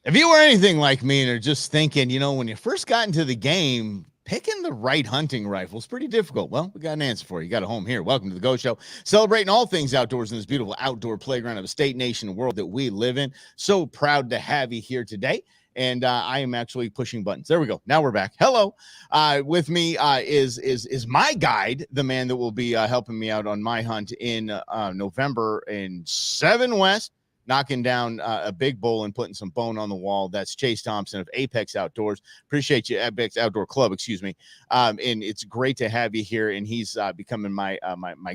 If you were anything like me and are just thinking, when you first got into the game, picking the right hunting rifle is pretty difficult. Well, we got an answer for you. You got a home here. Welcome to the Go Show, celebrating all things outdoors in this beautiful outdoor playground of a state, nation, and world that we live in. So proud to have you here today. And I am actually pushing buttons. There we go. Now we're back. Hello. With me is my guide, the man that will be helping me out on my hunt in November in 7 West. Knocking down a big bull and putting some bone on the wall. That's Chase Thompson of Apex Outdoors. Appreciate you, Apex Outdoor Club, excuse me. And it's great to have you here. And he's becoming my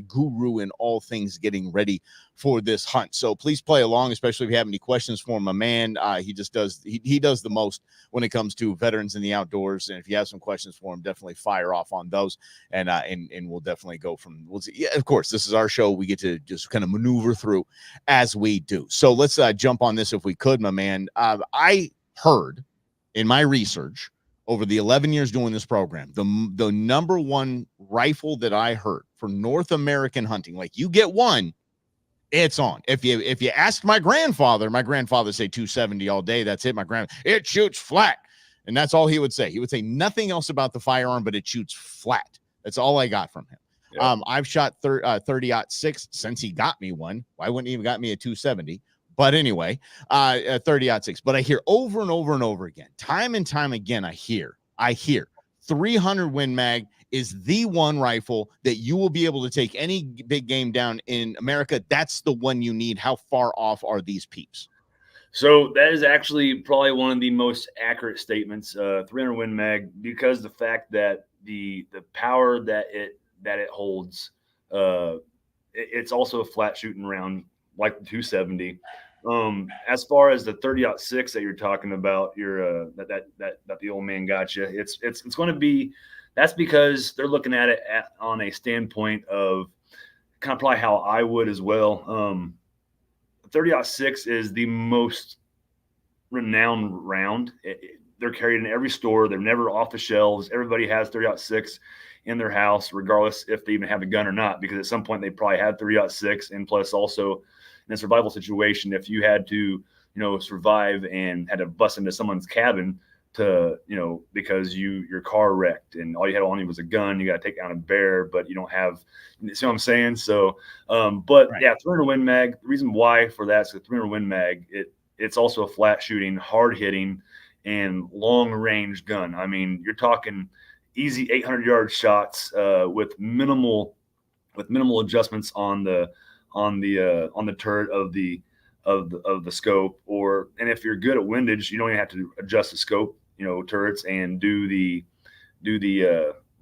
guru in all things getting ready for this hunt. So please play along, especially if you have any questions for my man. He just does he does the most when it comes to veterans in the outdoors. And if you have some questions for him, definitely fire off on those. And we'll definitely go from. Yeah, of course, this is our show. We get to just kind of maneuver through as we do. So let's jump on this if we could, my man. I heard in my research over the 11 years doing this program, the number one rifle that I heard for North American hunting, like you get one, it's on. If you asked my grandfather say 270 all day. That's it. It shoots flat. And that's all he would say. He would say nothing else about the firearm, but it shoots flat. That's all I got from him. Yeah. I've shot 30-06 since he got me one. Why wouldn't he have got me a 270? But anyway, 30-06. But I hear over and over and over again, time and time again, I hear 300 Win Mag is the one rifle that you will be able to take any big game down in America. That's the one you need. How far off are these peeps? So that is actually probably one of the most accurate statements, 300 Win Mag, because the fact that the power that it holds, it's also a flat shooting round like the 270. As far as the 30-06 that you're talking about, that the old man got you. It's going to be. That's because they're looking at it on a standpoint of kind of probably how I would as well. 30-06 is the most renowned round. They're carried in every store. They're never off the shelves. Everybody has 30-06 in their house, regardless if they even have a gun or not, because at some point they probably had 30-06. And plus also in a survival situation, if you had to, survive and had to bust into someone's cabin to, because your car wrecked and all you had on you was a gun, you got to take down a bear, but you don't have, you see what I'm saying? So, but right. Yeah, 300 Win Mag, the reason why for that is the 300 Win Mag, it's also a flat shooting, hard hitting, and long range gun. I mean, you're talking easy 800-yard shots with minimal adjustments on the turret of the scope, and if you're good at windage, you don't even have to adjust the scope, turrets, and do the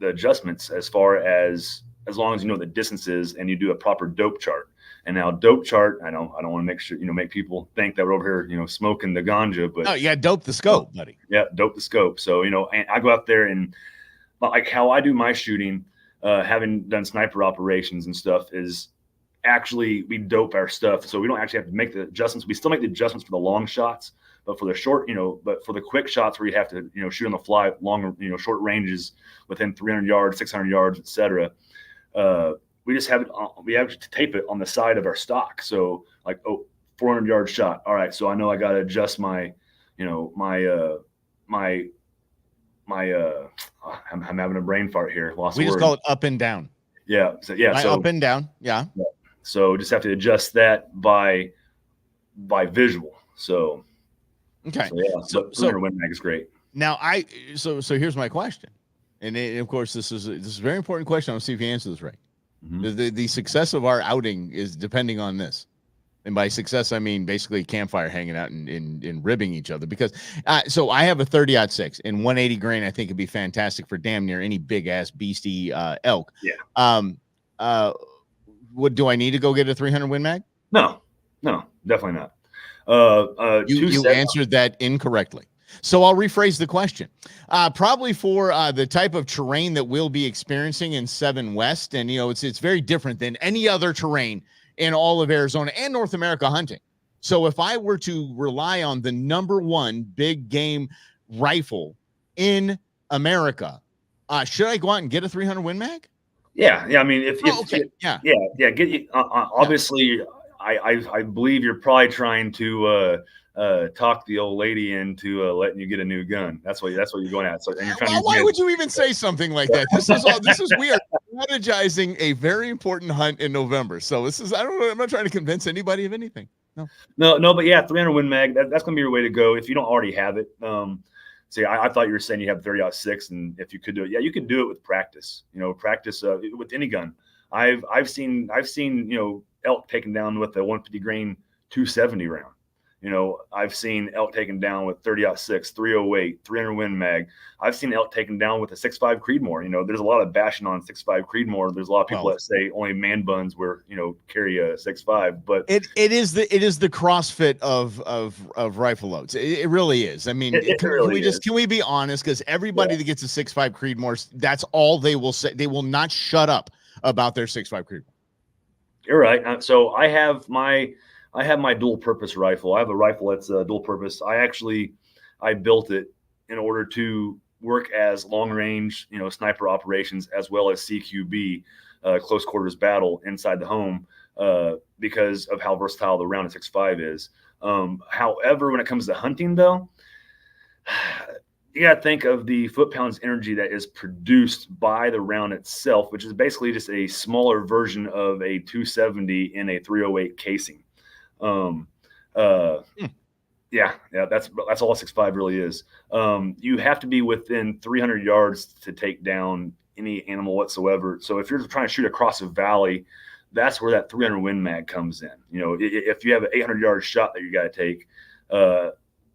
adjustments as long as you know the distances and you do a proper dope chart. And now dope chart, I don't want to make sure, make people think that we're over here, smoking the ganja, but no, you got to dope the scope, buddy. Yeah, dope the scope. So, and I go out there and like how I do my shooting, having done sniper operations and stuff, is actually we dope our stuff. So we don't actually have to make the adjustments. We still make the adjustments for the long shots, but for the short, but for the quick shots where you have to, shoot on the fly, longer, short ranges within 300 yards, 600 yards, etc. We just have it. We have to tape it on the side of our stock. So like, 400-yard shot. All right. So I know I got to adjust my, I'm having a brain fart here. We just call it up and down. Yeah. So yeah. So up and down. Yeah. So just have to adjust that by visual. So okay. So yeah. So Win Mag is great. Now so here's my question, and of course this is a very important question. I'll see if you answer this right. Mm-hmm. The success of our outing is depending on this. And by success, I mean basically campfire hanging out and ribbing each other. Because so I have a 30-06 and 180 grain. I think it'd be fantastic for damn near any big ass beastie elk. Yeah. Do I need to go get a 300 Win Mag? No, definitely not. You answered that incorrectly. So I'll rephrase the question. Probably for the type of terrain that we'll be experiencing in 7 West, and it's very different than any other terrain in all of Arizona and North America hunting. So if I were to rely on the number one big game rifle in America, should I go out and get a 300 Win Mag? Yeah. I mean, if yeah. Get you. Obviously, I believe you're probably trying to talk the old lady into letting you get a new gun. That's what you're going at. So, and you're trying to. Why would you even say something like that? We are strategizing a very important hunt in November. So I'm not trying to convince anybody of anything. No, but yeah, 300 Win Mag. That's going to be your way to go if you don't already have it. See, I thought you were saying you have 30-06, and if you could do it, yeah, you could do it with practice. Practice with any gun. I've seen elk taken down with a 150 grain 270 round. I've seen elk taken down with 30-06, 308, 300 Win Mag. I've seen elk taken down with a 6.5 Creedmoor. There's a lot of bashing on 6.5 Creedmoor. There's a lot of people that say only man buns carry a 6.5, but it is the CrossFit of rifle loads. It really is. I mean, can we be honest? Because everybody that gets a 6.5 Creedmoor, that's all they will say. They will not shut up about their 6.5 Creedmoor. You're right. So I have my dual purpose rifle. I have a rifle that's dual purpose. I built it in order to work as long range, sniper operations, as well as CQB, close quarters battle inside the home, because of how versatile the round 6.5 is. However, when it comes to hunting though, you got to think of the foot-pounds energy that is produced by the round itself, which is basically just a smaller version of a 270 in a 308 casing. Yeah, that's all a 6.5 really is. You have to be within 300 yards to take down any animal whatsoever. So if you're trying to shoot across a valley, that's where that 300 Win Mag comes in. If you have an 800-yard shot that you got to take,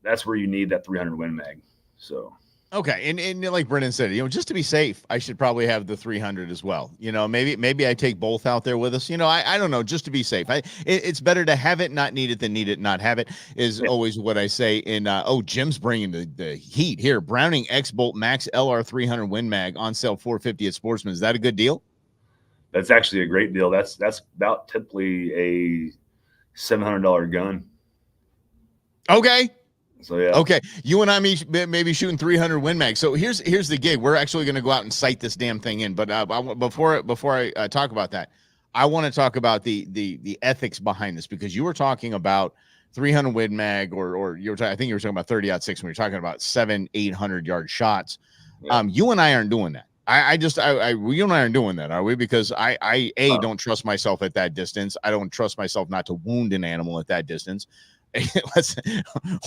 that's where you need that 300 Win Mag. So. Okay, and like Brennan said, just to be safe, I should probably have the 300 as well. Maybe I take both out there with us. I don't know, just to be safe. It's better to have it, not need it, than need it, not have it, is always what I say. And Jim's bringing the heat here. Browning X-Bolt Max LR 300 Win Mag on sale $450 at Sportsman. Is that a good deal? That's actually a great deal. That's about typically a $700 gun. Okay. So yeah. Okay, you and I maybe shooting 300 Win Mag. So here's the gig. We're actually going to go out and sight this damn thing in. But before I talk about that, I want to talk about the ethics behind this, because you were talking about 300 Win Mag, or I think you were talking about 30-06 when you're talking about 700-800 yard shots. Yeah. You and I aren't doing that. You and I aren't doing that, are we? Because I don't trust myself at that distance. I don't trust myself not to wound an animal at that distance.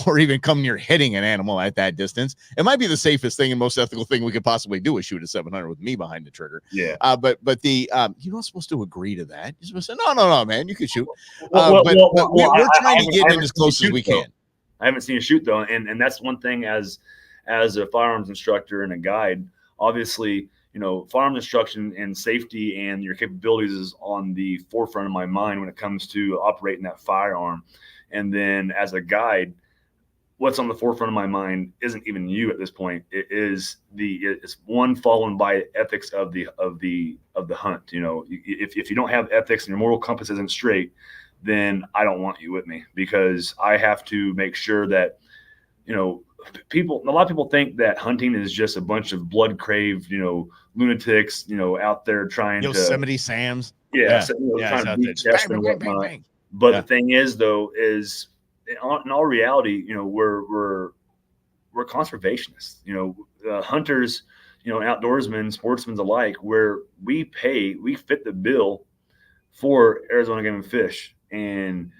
Or even come near hitting an animal at that distance. It might be the safest thing and most ethical thing we could possibly do is shoot a 700 with me behind the trigger. Yeah. But you're not supposed to agree to that. You're supposed to say, no, man, you can shoot. We're trying to get in as close as we can. I haven't seen you shoot though, and that's one thing as a firearms instructor and a guide. Obviously, firearms instruction and safety and your capabilities is on the forefront of my mind when it comes to operating that firearm. And then as a guide, what's on the forefront of my mind isn't even you at this point. It's one followed by ethics of the hunt. If you don't have ethics and your moral compass isn't straight, then I don't want you with me, because I have to make sure that, a lot of people think that hunting is just a bunch of blood craved, lunatics, out there trying Yosemite Sam's. Trying to beat chests and whatnot. Bang. But the thing is, though, is in all reality, we're conservationists. Hunters, outdoorsmen, sportsmen alike, where we fit the bill for Arizona Game and Fish, and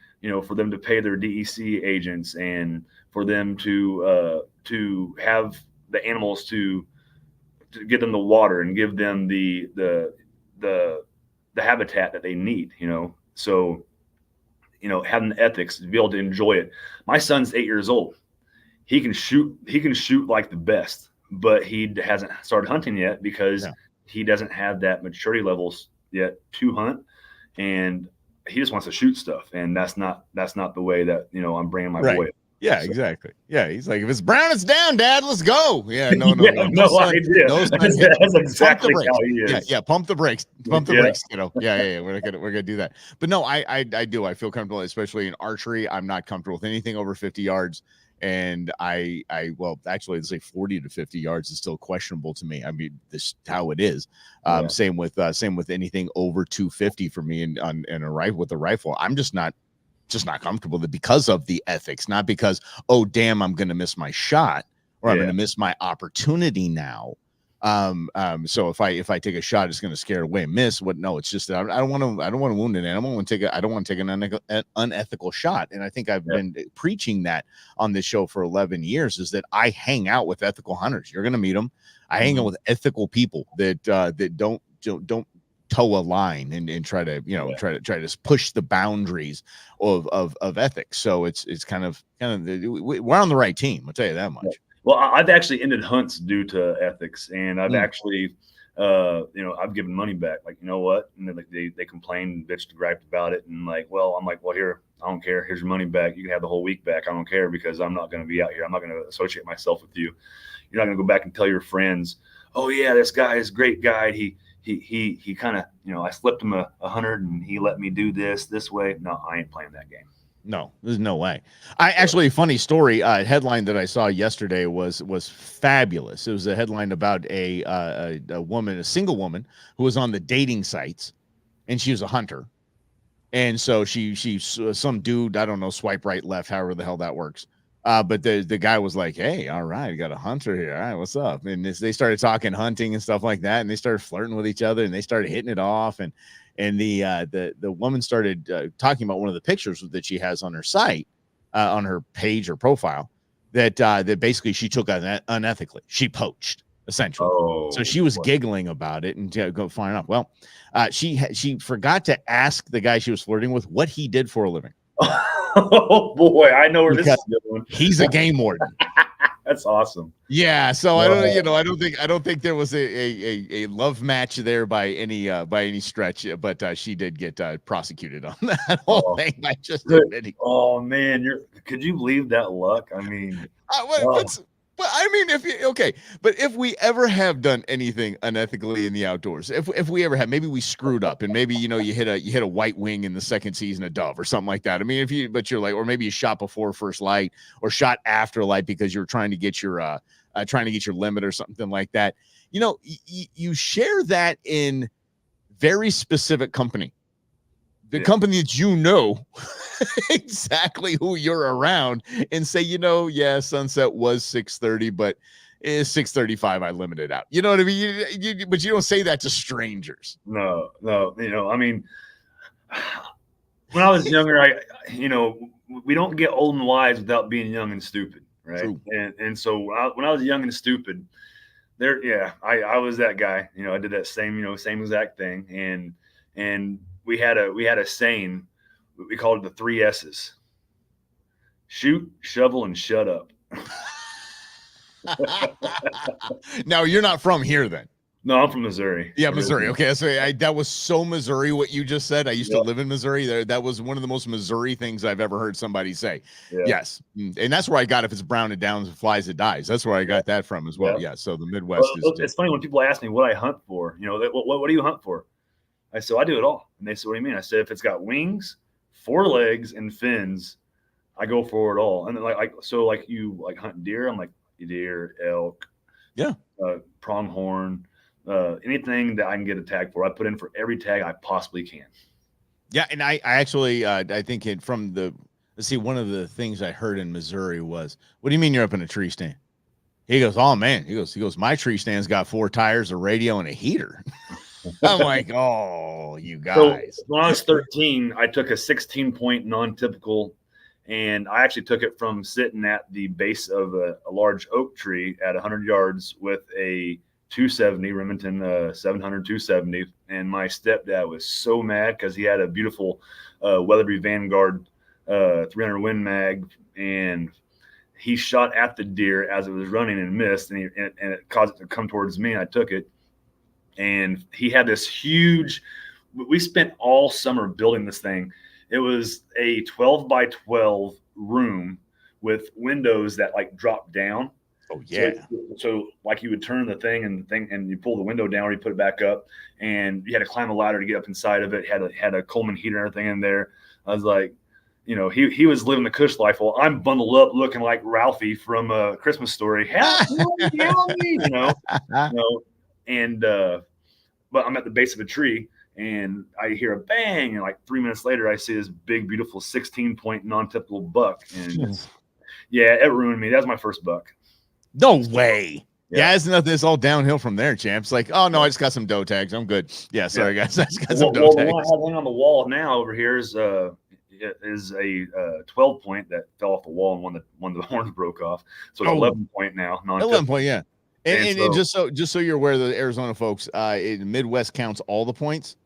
for them to pay their DEC agents, and for them to have the animals to get them the water and give them the habitat that they need. So. Having the ethics to be able to enjoy it. My son's 8 years old. He can shoot like the best, but he hasn't started hunting yet because he doesn't have that maturity levels yet to hunt, and he just wants to shoot stuff. And that's not the way that I'm bringing my boy up. Yeah, exactly. Yeah, he's like, if it's brown, it's down, Dad. Let's go. Yeah, no idea. That's exactly how he is. Yeah, pump the brakes. Pump the brakes. Yeah. We're gonna do that. But no, I do. I feel comfortable, especially in archery. I'm not comfortable with anything over 50 yards. And actually, let's say 40 to 50 yards is still questionable to me. I mean, this is how it is. Same with anything over 250 for me, and a rifle with a rifle. I'm just not just not comfortable with it because of the ethics, not because, oh, damn, I'm going to miss my shot or I'm going to miss my opportunity now. So if I take a shot, it's going to scare away miss. What? No, it's just that I don't want to wound an animal and I don't want to take an unethical shot. And I think I've been preaching that on this show for 11 years is that I hang out with ethical hunters. You're going to meet them. I hang out with ethical people that don't toe a line and try to try to push the boundaries of ethics. So it's kind of we're on the right team. I'll tell you that much. Yeah. Well, I've actually ended hunts due to ethics, and I've actually, I've given money back. Like, you know what? And they complained, bitched, griped about it, and I'm like, well, here, I don't care. Here's your money back. You can have the whole week back. I don't care because I'm not going to be out here. I'm not going to associate myself with you. You're not going to go back and tell your friends, oh yeah, this guy is a great guide. He kind of, I slipped him 100 and he let me do this way. No, I ain't playing that game. No, there's no way. Actually, funny story. Headline that I saw yesterday was fabulous. It was a headline about a woman, a single woman who was on the dating sites, and she was a hunter. And so she some dude, I don't know, swipe right, left, however the hell that works. But the guy was like, hey, all right, you got a hunter here. All right, what's up? And they started talking hunting and stuff like that, and they started flirting with each other, and they started hitting it off, and the woman started talking about one of the pictures that she has on her site, on her page or profile, that basically she took unethically. She poached, essentially. So she was giggling about it and go find out. Well, she forgot to ask the guy she was flirting with what he did for a living. Oh boy, I know where this is going. He's a game warden. That's awesome. Yeah, so I don't think there was a love match there by any stretch, but she did get prosecuted on that whole thing by just admitting. Oh man, could you believe that luck? I mean, but if we ever have done anything unethically in the outdoors, if we ever have, maybe we screwed up and maybe you hit a white wing in the second season of dove or something like that. I mean, you're like, or maybe you shot before first light or shot after light because you're trying to get your limit or something like that. You share that in very specific company. The company that exactly who you're around and say, sunset was 6:30, but it's 6:35. I limited out. You know what I mean? But you don't say that to strangers. No. I mean, when I was younger, we don't get old and wise without being young and stupid, right? True. And so when I was young and stupid, I was that guy. I did that same exact thing, and we had a saying. We called it the 3 S's: shoot, shovel, and shut up. Now you're not from here, then? No, I'm from Missouri. Yeah, Missouri. Okay, so that was so Missouri what you just said. I used to live in Missouri. That was one of the most Missouri things I've ever heard somebody say. Yeah. Yes, and that's where I got, if it's brown it downs, it flies it dies. That's where I got that from as well. Yeah. So the Midwest it's funny when people ask me what I hunt for. What do you hunt for? I said, I do it all. And they said, what do you mean? I said, if it's got wings, 4 legs, and fins, I go for it all. And then like you hunt deer, I'm like deer, elk, pronghorn, anything that I can get a tag for, I put in for every tag I possibly can. Yeah, and I actually I think one of the things I heard in Missouri was, what do you mean you're up in a tree stand? He goes, oh man, he goes, my tree stand's got 4 tires, a radio, and a heater. I'm like, oh, you guys. So when I was 13, I took a 16-point non-typical, and I actually took it from sitting at the base of a large oak tree at 100 yards with a 270 Remington 700 270, and my stepdad was so mad because he had a beautiful Weatherby Vanguard 300 Win Mag, and he shot at the deer as it was running and missed, and it caused it to come towards me, and I took it. And he had this huge, we spent all summer building this thing. It was a 12 by 12 room with windows that drop down. Oh yeah. So you would turn the thing and you pull the window down or you put it back up, and you had to climb a ladder to get up inside of it. Had a Coleman heater and everything in there. I was like, he was living the cush life. Well, I'm bundled up looking like Ralphie from a Christmas Story. Help me, And but I'm at the base of a tree, and I hear a bang, and like 3 minutes later, I see this big, beautiful 16-point non-typical buck, and yeah, it ruined me. That was my first buck. No way. Yeah, it's nothing. It's all downhill from there, champs. Like, oh no, I just got some doe tags. I'm good. Yeah, sorry guys, I just got some doe the tags. one I have hanging on the wall now over here is a 12 point that fell off the wall, and one of the horns broke off. So it's 11 point now. 11 point, yeah. And so, just so you're aware, the Arizona folks, Midwest counts all the points.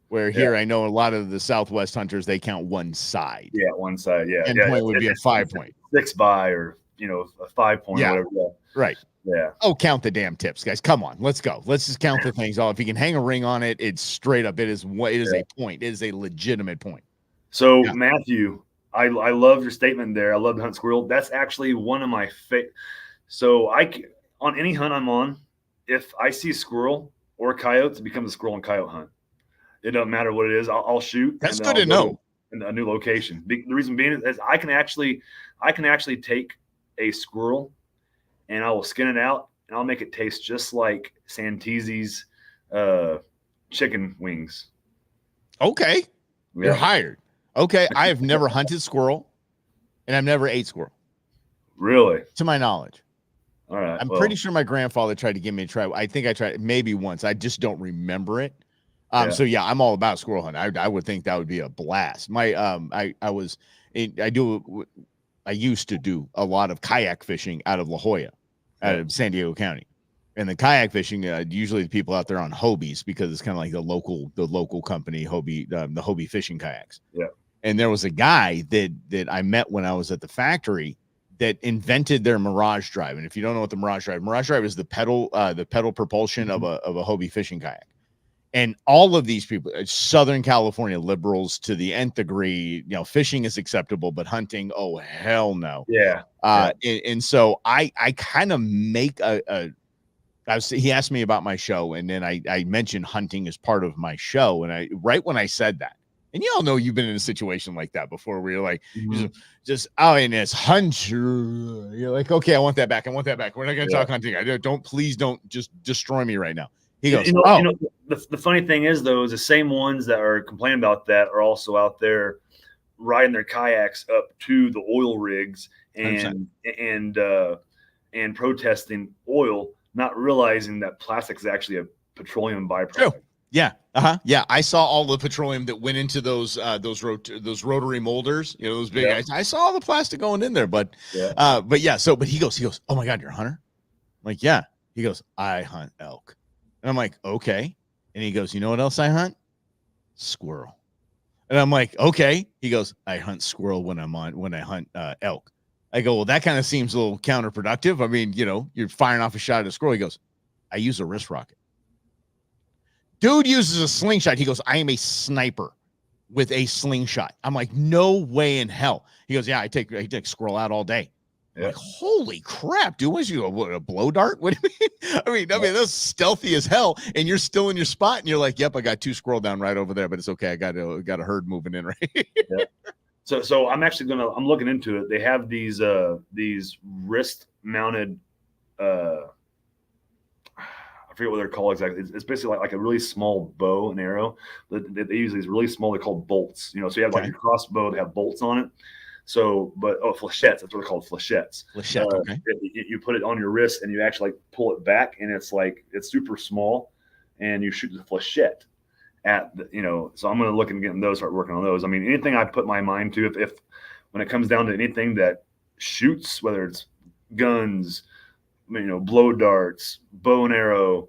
Where here, I know a lot of the Southwest hunters, they count one side. Yeah, one side. Yeah, 10 point would be a 5 point. 6 by, or a 5 point. Yeah, or whatever. Right. Yeah. Oh, count the damn tips, guys. Come on, let's go. Let's just count the things all. If you can hang a ring on it, it's straight up. It is a point. It is a legitimate point. So Matthew, I love your statement there. I love to hunt squirrel. That's actually one of my favorite. So on any hunt I'm on, if I see squirrel or coyotes, it becomes a squirrel and coyote hunt. It doesn't matter what it is. I'll shoot. That's good to know. In a new location. The reason being is I can actually take a squirrel and I will skin it out and I'll make it taste just like Santeezy's chicken wings. Okay. Yeah. You're hired. Okay. I have never hunted squirrel and I've never ate squirrel. Really? To my knowledge. All right. I'm pretty sure my grandfather tried to give me a try. I think I tried maybe once. I just don't remember it. So yeah, I'm all about squirrel hunting. I would think that would be a blast. I used to do a lot of kayak fishing out of La Jolla, out of San Diego County, and the kayak fishing, usually the people out there on Hobies, because it's kind of like the local company, Hobie, the Hobie fishing kayaks. Yeah. And there was a guy that I met when I was at the factory that invented their Mirage Drive. And if you don't know what the Mirage Drive is the pedal propulsion of a Hobie fishing kayak. And all of these people, Southern California liberals to the nth degree, fishing is acceptable, but hunting, oh, hell no. Yeah. And so I kind of make he asked me about my show, and then I mentioned hunting as part of my show. And right when I said that, and you all know you've been in a situation like that before where you're like, just and it's hunter. You're like, okay, I want that back. We're not going to talk hunting. Please don't just destroy me right now. He goes, the funny thing is, though, is the same ones that are complaining about that are also out there riding their kayaks up to the oil rigs and protesting oil, not realizing that plastic is actually a petroleum byproduct. True. Yeah. Yeah. I saw all the petroleum that went into those rotary molders, those big guys. I saw all the plastic going in there, but he goes, oh my God, you're a hunter? I'm like, yeah. He goes, I hunt elk. And I'm like, okay. And he goes, you know what else I hunt? Squirrel. And I'm like, okay. He goes, I hunt squirrel when I hunt elk. I go, well, that kind of seems a little counterproductive. I mean, you're firing off a shot at a squirrel. He goes, I use a wrist rocket. Dude uses a slingshot. He goes, I am a sniper with a slingshot. I'm like, no way in hell. He goes, yeah, I take squirrel out all day. Yeah. Like, holy crap, dude! What is you a blow dart? What do you mean? I mean, that's stealthy as hell, and you're still in your spot, and you're like, "Yep, I got 2 squirrel down right over there, but it's okay. I got a herd moving in right." Yeah. So I'm actually I'm looking into it. They have these wrist mounted, I forget what they're called exactly. It's basically like a really small bow and arrow. They use these really small. They're called bolts. So you have like your crossbow. They have bolts on it. So, flechettes, that's what they're called, flechettes. Okay. You put it on your wrist and you actually pull it back, and it's super small, and you shoot the flechette at so I'm going to look and get those, start working on those. I mean, anything I put my mind to, if when it comes down to anything that shoots, whether it's guns, blow darts, bow and arrow,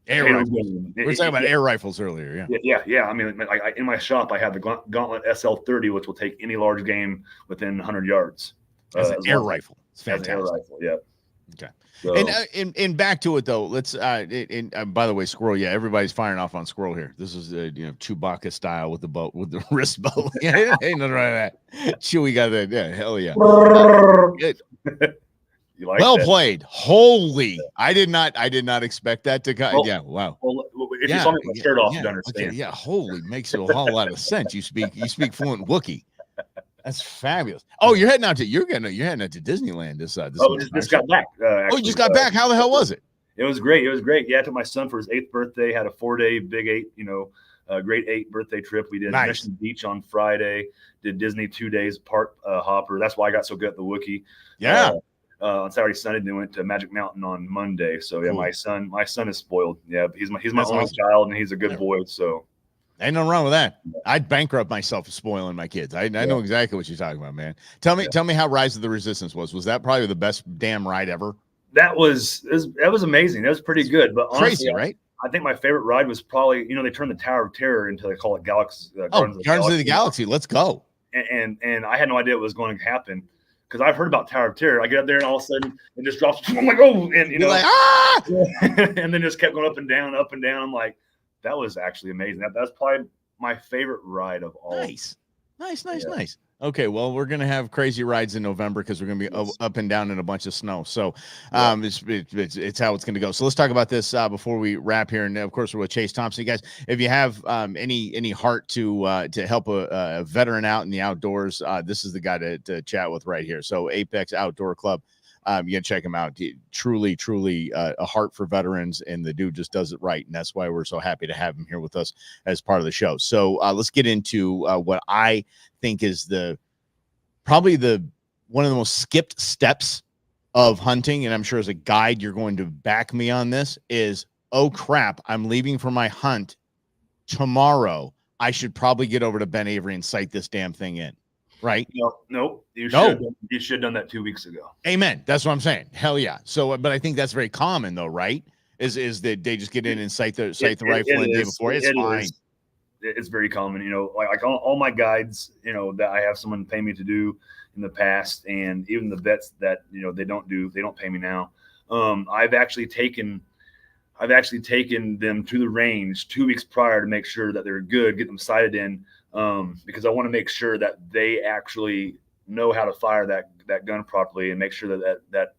air rifles. We were talking about air rifles earlier. Yeah. I mean, in my shop, I have the Gauntlet SL30, which will take any large game within 100 yards. As an air rifle. It's fantastic. As an air rifle, yeah. Okay. So, and back to it though. Let's by the way, squirrel. Yeah, everybody's firing off on squirrel here. This is Chewbacca style with the wrist bow. Yeah, ain't nothing wrong with that. Chewie got that. Yeah, hell yeah. You like well that? Played. Holy. I did not expect that to come. Yeah, wow. Well, if you saw me with my shirt off, you'd understand. Okay, yeah, holy, makes a whole lot of sense. You speak fluent Wookiee. That's fabulous. Oh, you're heading out to Disneyland this just got back. You just got back. How the hell was it? It was great. It was great. Yeah, I took my son for his 8th birthday. Had a 4-day Big 8, grade 8 birthday trip. We did Nice. Mission Beach on Friday. Did Disney 2 days, park hopper. That's why I got so good at the Wookiee. Yeah. On Saturday, Sunday, then went to Magic Mountain on Monday. So yeah, Cool. my son is spoiled. Yeah, he's my That's only awesome. child, and he's a good Yeah. boy. So Ain't nothing wrong with that. I'd bankrupt myself for spoiling my kids. I know exactly what you're talking about, man. Tell me how Rise of the Resistance was. Was that probably the best damn ride ever? that was amazing. That was pretty good. But honestly, Crazy, right? I think my favorite ride was probably, they turned the Tower of Terror into, they call it Galaxy. Guardians of the Galaxy. Let's go. And I had no idea what was going to happen, because I've heard about Tower of Terror. I get up there and all of a sudden it just drops. I'm like, oh, and You're like, ah! and then just kept going up and down, up and down. I'm like, that was actually amazing. That's probably my favorite ride of all. Nice. Okay, well, we're gonna have crazy rides in November because we're gonna be up and down in a bunch of snow. So, it's how it's gonna go. So let's talk about this before we wrap here. And of course, we're with Chase Thompson. You guys, if you have any heart to help a veteran out in the outdoors, this is the guy to chat with right here. So Apex Outdoor Club. You can check him out. Truly a heart for veterans, and the dude just does it right. And that's why we're so happy to have him here with us as part of the show. So let's get into what I think is probably one of the most skipped steps of hunting. And I'm sure as a guide, you're going to back me on this is, oh crap, I'm leaving for my hunt tomorrow. I should probably get over to Ben Avery and sight this damn thing in. Right? Nope. You should have done that 2 weeks ago. Amen. That's what I'm saying. Hell yeah. So, but I think that's very common though, right? Is that they just get in and sight the rifle the day before. It's fine. It's very common, like all my guides, that I have someone pay me to do in the past, and even the vets that, they don't pay me now. I've actually taken them to the range 2 weeks prior to make sure that they're good, get them sighted in, because I want to make sure that they actually know how to fire that gun properly, and make sure that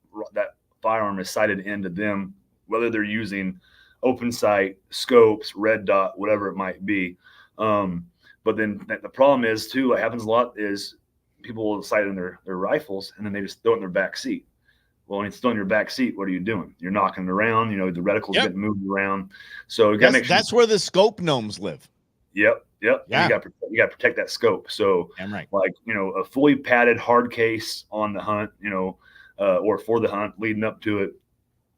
firearm is sighted into them, whether they're using open sight, scopes, red dot, whatever it might be. But then the problem is too, what happens a lot is people will sight in their rifles, and then they just throw it in their back seat. Well, when it's still in your back seat, what are you doing? You're knocking it around. The reticle's getting moved around. So you got to make sure. That's where the scope gnomes live. Yep. Yeah. You got to protect that scope. So, right. Like, a fully padded hard case on the hunt, or for the hunt leading up to it,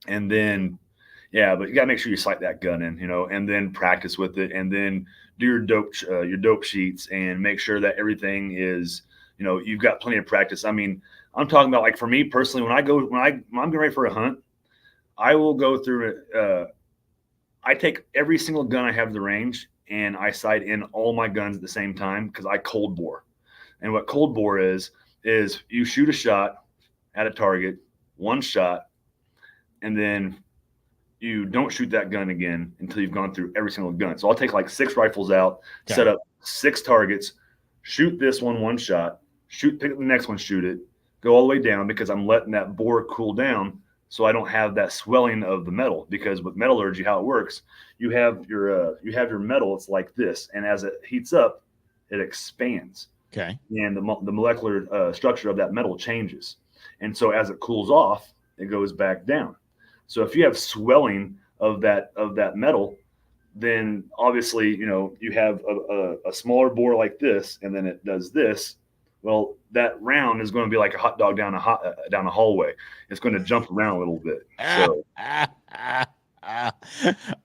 and then, but you got to make sure you sight that gun in, and then practice with it, and then do your dope sheets, and make sure that everything is, you've got plenty of practice. I mean, I'm talking about, like, for me personally, when I'm getting ready for a hunt, I will go through it. I take every single gun I have at the range, and I sight in all my guns at the same time, because I cold bore. And what cold bore is you shoot a shot at a target, one shot, and then you don't shoot that gun again until you've gone through every single gun. So I'll take like 6 rifles out, set up 6 targets, shoot this one shot, pick up the next one, shoot it, go all the way down, because I'm letting that bore cool down so I don't have that swelling of the metal. Because with metallurgy, how it works, you have your metal, it's like this, and as it heats up, it expands. Okay. And the molecular structure of that metal changes. And so as it cools off, it goes back down. So if you have swelling of that metal, then obviously, you have a smaller bore like this, and then it does this. Well, that round is going to be like a hot dog down a hallway. It's going to jump around a little bit. So.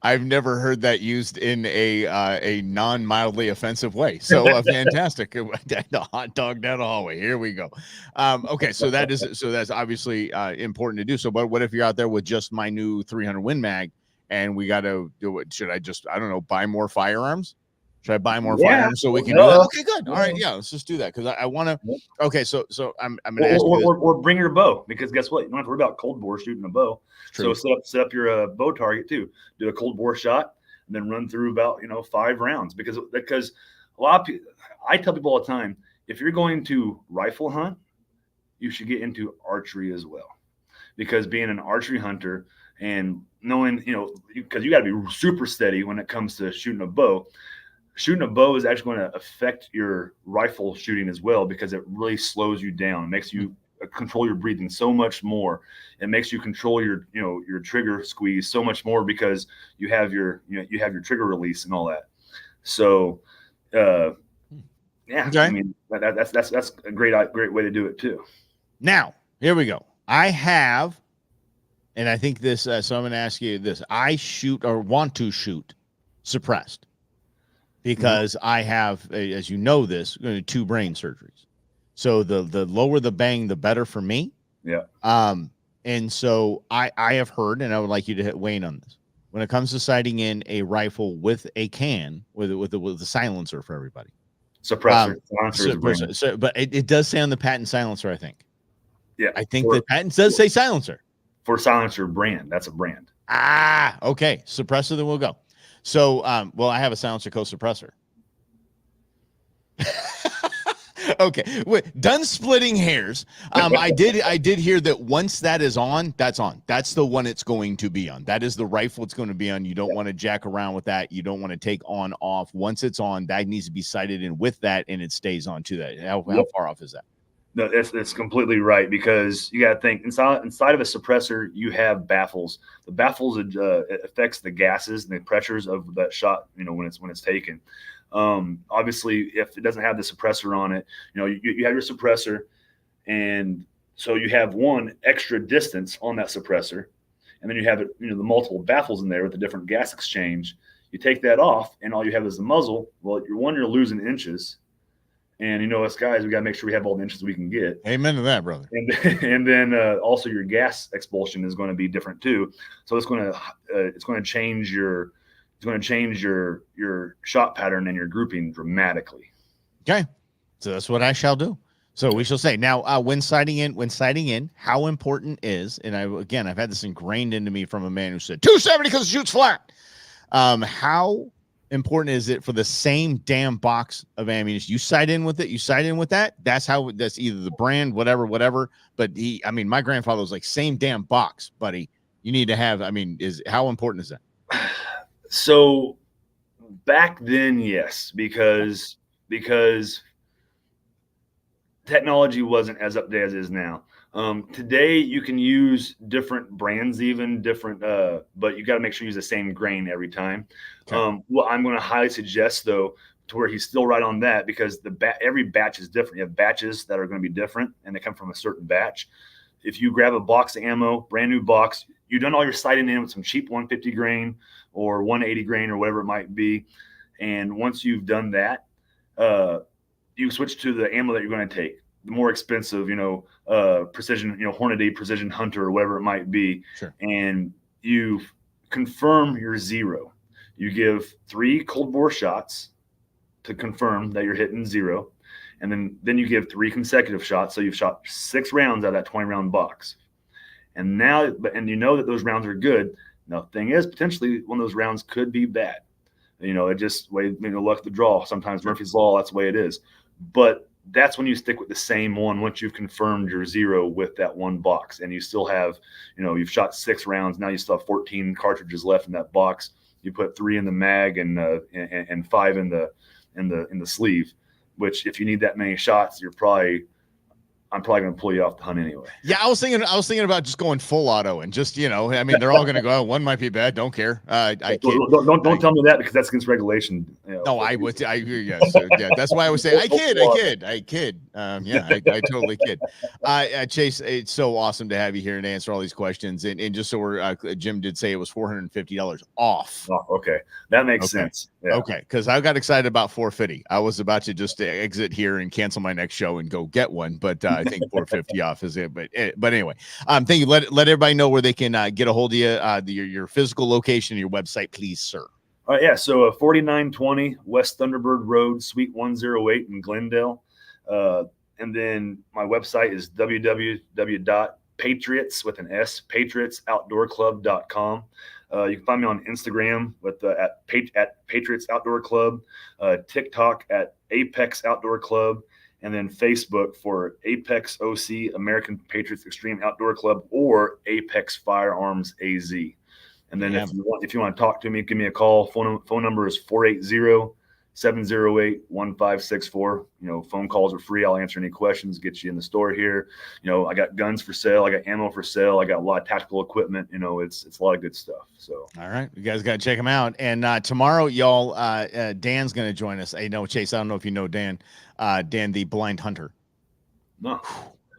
I've never heard that used in a non-mildly offensive way. So fantastic. The hot dog down the hallway. Here we go. Okay, so that's obviously important to do. So, but what if you're out there with just my new 300 Win Mag, and we got to do it? Should I just, I don't know, buy more firearms? Should I buy more firearms so we can do that? Okay, good. All right, yeah, let's just do that, because I want to. Okay, so I'm going to ask you, or bring your bow, because guess what? You don't have to worry about cold bore shooting a bow. True. So set up your bow target too. Do a cold bore shot, and then run through about 5 rounds, because a lot of people, I tell people all the time, if you're going to rifle hunt, you should get into archery as well, because being an archery hunter and knowing because you got to be super steady when it comes to shooting a bow. Shooting a bow is actually going to affect your rifle shooting as well, because it really slows you down. It makes you control your breathing so much more. It makes you control your your trigger squeeze so much more because you have your you have your trigger release and all that. So yeah, Okay. I mean that's a great way to do it too. Now, here we go. I have, and I think this, so I'm going to ask you this. I shoot or want to shoot suppressed because I have, as you know, this 2 brain surgeries. So the lower the bang, the better for me. Yeah. And so I have heard, and I would like you to hit Wayne on this. When it comes to sighting in a rifle with a can, with a silencer for everybody. Suppressor. Silencer is but it does say on the patent silencer, I think. Yeah. I think the patent does say silencer. For silencer brand. That's a brand. Ah, okay. Suppressor, then we'll go. So, well, I have a silencer co-suppressor. Okay, wait, done splitting hairs. I did hear that once that is on, that's on. That's the one it's going to be on. That is the rifle it's going to be on. You don't want to jack around with that. You don't want to take on off. Once it's on, that needs to be sighted in with that, and it stays on to that. How far off is that? No, that's completely right, because you got to think inside of a suppressor, you have baffles. The baffles it affects the gases and the pressures of that shot. When it's taken. Obviously, if it doesn't have the suppressor on it, you have your suppressor, and so you have one extra distance on that suppressor, and then you have the multiple baffles in there with the different gas exchange. You take that off, and all you have is the muzzle. Well, you're losing inches. And us guys, we got to make sure we have all the inches we can get. Amen to that, brother. And then also your gas expulsion is going to be different too. So it's going to change your shot pattern and your grouping dramatically. Okay, so that's what I shall do. So we shall say now when sighting in, how important is, and I've had this ingrained into me from a man who said 270 because it shoots flat. How important is it for the same damn box of ammunition? You sight in with it, you sight in with that. That's either the brand, whatever. But my grandfather was like, same damn box, buddy. You need to have, how important is that? So back then, yes, because technology wasn't as up to date as it is now. Today you can use different brands, even different, but you got to make sure you use the same grain every time. Okay. What I'm going to highly suggest, though, to where he's still right on that, because every batch is different. You have batches that are going to be different, and they come from a certain batch. If you grab a box of ammo, brand new box, you've done all your sighting in with some cheap 150 grain or 180 grain or whatever it might be, and once you've done that, you switch to the ammo that you're going to take. The more expensive, precision, Hornady, Precision Hunter, or whatever it might be. Sure. And you confirm your zero. You give 3 cold bore shots to confirm that you're hitting zero. And then you give 3 consecutive shots. So you've shot 6 rounds out of that 20 round box. And you know that those rounds are good. Now, the thing is, potentially one of those rounds could be bad. It just luck of the draw. Sometimes Murphy's Law, that's the way it is. But that's when you stick with the same one once you've confirmed your zero with that one box, and you still have, you've shot 6 rounds. Now you still have 14 cartridges left in that box. You put 3 in the mag and 5 in the sleeve, which if you need that many shots, I'm probably going to pull you off the hunt anyway. Yeah, I was thinking about just going full auto and just, they're all going to go, oh, one might be bad. Don't care. Don't tell me that, because that's against regulation. No, I would. Yes. Yeah, that's why I would say I kid. Yeah, I totally kid. Chase, it's so awesome to have you here and answer all these questions. And just so Jim did say it was $450 off. Oh, okay. That makes sense. Yeah. Okay. Because I got excited about $450. I was about to just exit here and cancel my next show and go get one. But I think $450 off is it. But anyway, thank you. Let everybody know where they can get a hold of you, your physical location, your website, please, sir. All right, yeah. So 4920 West Thunderbird Road, Suite 108 in Glendale. And then my website is www.patriots with an S, patriotsoutdoorclub.com. You can find me on Instagram at Patriots Outdoor Club, TikTok at Apex Outdoor Club, and then Facebook for Apex OC, American Patriots Extreme Outdoor Club, or Apex Firearms AZ. And then if you want to talk to me, give me a call. Phone number is 480 708-1564. Phone calls are free. I'll answer any questions, get you in the store here. I got guns for sale. I got ammo for sale. I got a lot of tactical equipment. It's a lot of good stuff. So, all right, you guys got to check them out. And tomorrow, y'all, Dan's going to join us. I know, Chase, I don't know if you know Dan, Dan, the blind hunter. No.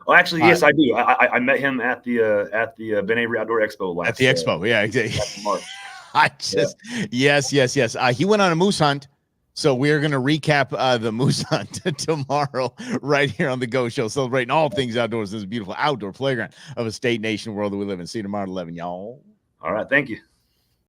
Well, actually, yes, I do. I met him at the Ben Avery Outdoor Expo last. At the expo, yeah, exactly. March. Yes. He went on a moose hunt, so we're gonna recap the moose hunt tomorrow, right here on the Go Show, celebrating all things outdoors. This is a beautiful outdoor playground of a state, nation, world that we live in. See you tomorrow at 11, y'all. All right, thank you.